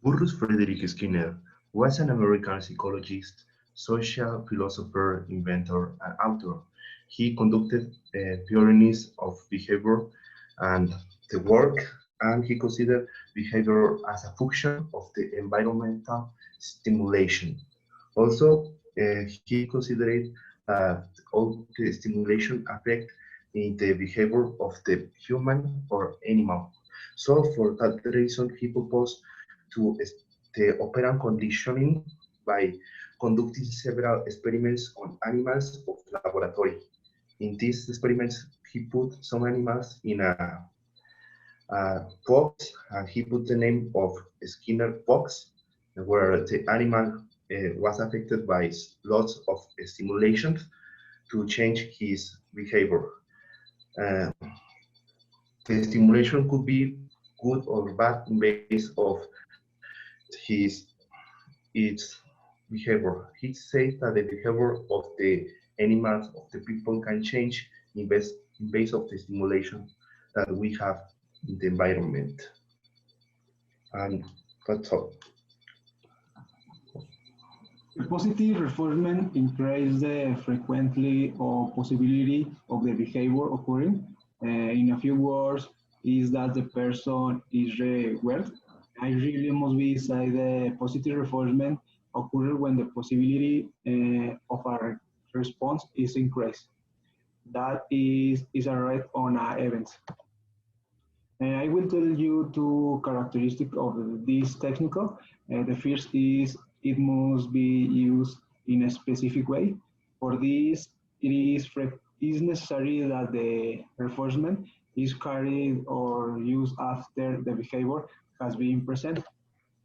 Burrus Frederick Skinner was an American psychologist, social philosopher, inventor, and author. He conducted theories of behavior and the work, and he considered behavior as a function of the environmental stimulation. Also, he considered that all the stimulation affect in the behavior of the human or animal. So, for that reason, he proposed to the operant conditioning by conducting several experiments on animals of laboratory. In these experiments, he put some animals in a box and he put the name of Skinner box, where the animal was affected by lots of stimulations to change his behavior. Uh, the stimulation could be good or bad in base of his its behavior. He says that the behavior of the animals, of the people can change in base of the stimulation that we have in the environment. And that's all. The positive reinforcement increases the frequency or possibility of the behavior occurring. In a few words, is that the person is rewarded. I really must be say the positive reinforcement occurs when the possibility of a response is increased. That is a rate on a event. I will tell you two characteristics of this technical. The first is it must be used in a specific way. For this, is necessary that the reinforcement is carried or used after the behavior has been present.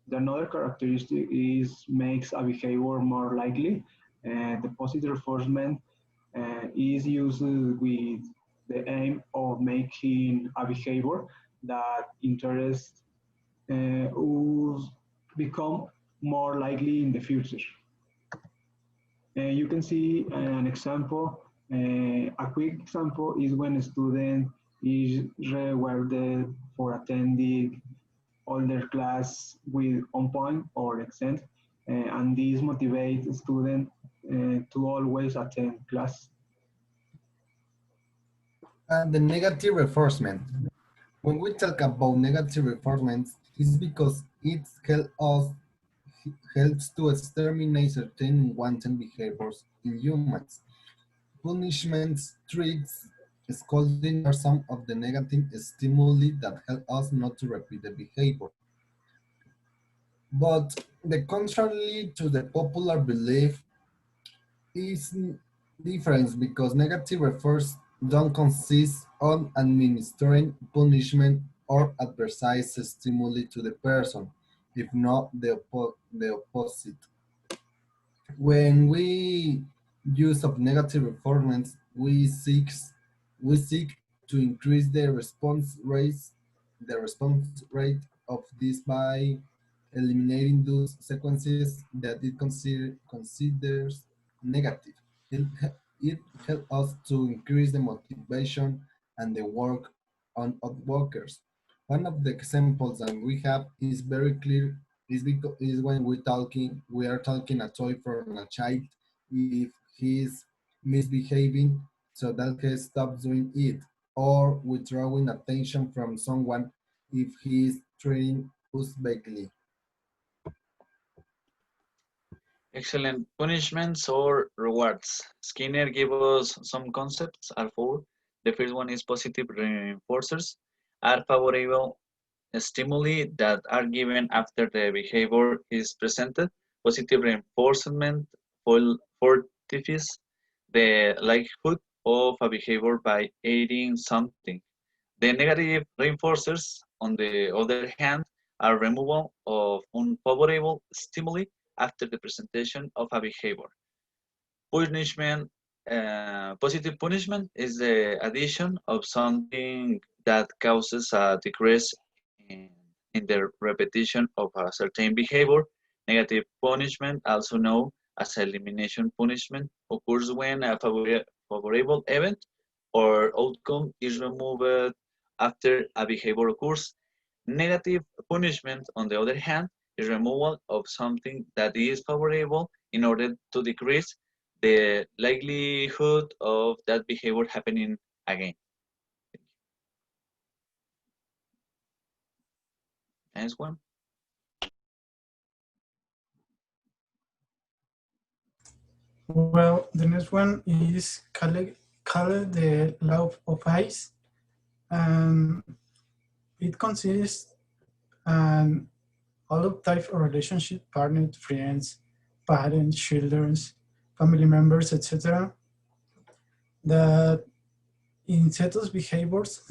The another characteristic is makes a behavior more likely. The positive reinforcement is used with the aim of making a behavior that interest will become more likely in the future. You can see an example. A quick example is when a student is rewarded for attending all their class with on point or excellent, and this motivates students to always attend class. And the negative reinforcement. When we talk about negative reinforcement, it's because it helps to exterminate certain unwanted behaviors in humans. Punishments, tricks, scolding are some of the negative stimuli that help us not to repeat the behavior. But the contrary to the popular belief is different because negative refers don't consist on administering punishment or adverse stimuli to the person, if not the opposite. When we use of negative performance, we seek to increase the response rate of this by eliminating those sequences that it considers negative. It, it helps us to increase the motivation and the work on of workers. One of the examples that we have is very clear is when we are talking a toy from a child if he's misbehaving so that he stops doing it or withdrawing attention from someone if he is treating us vaguely. Excellent. Punishments or rewards. Skinner gave us some concepts, are four. The first one is positive reinforcers, are favorable stimuli that are given after the behavior is presented. Positive reinforcement fortifies the likelihood of a behavior by aiding something. The negative reinforcers, on the other hand, are removal of unfavorable stimuli after the presentation of a behavior. Punishment, positive punishment is the addition of something that causes a decrease in, in the repetition of a certain behavior. Negative punishment, also known as elimination punishment, occurs when a favorable event or outcome is removed after a behavior occurs. Negative punishment, on the other hand, is removal of something that is favorable in order to decrease the likelihood of that behavior happening again. Next one. Well, the next one is called the law of ice, and it consists an all of type of relationship, partners, friends, parents, children, family members, etc. That in certain behaviors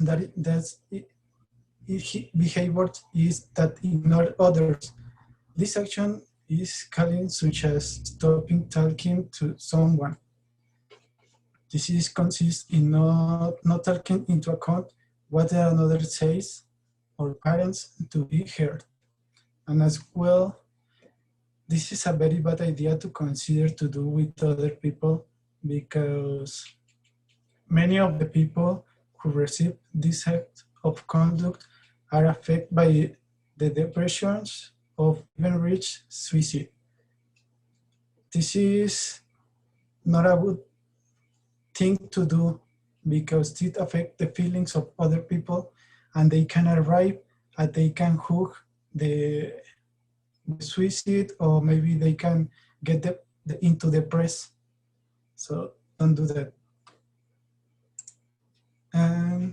behavior is that ignore others. This action is calling such as stopping talking to someone. This is consists in not taking into account what another says or parents to be heard. And as well, this is a very bad idea to consider to do with other people because many of the people who receive this act of conduct are affected by the depressions of even reach suicide. This is not a good thing to do because it affects the feelings of other people and they can arrive and they can hug the suicide or maybe they can get into the press. So don't do that. And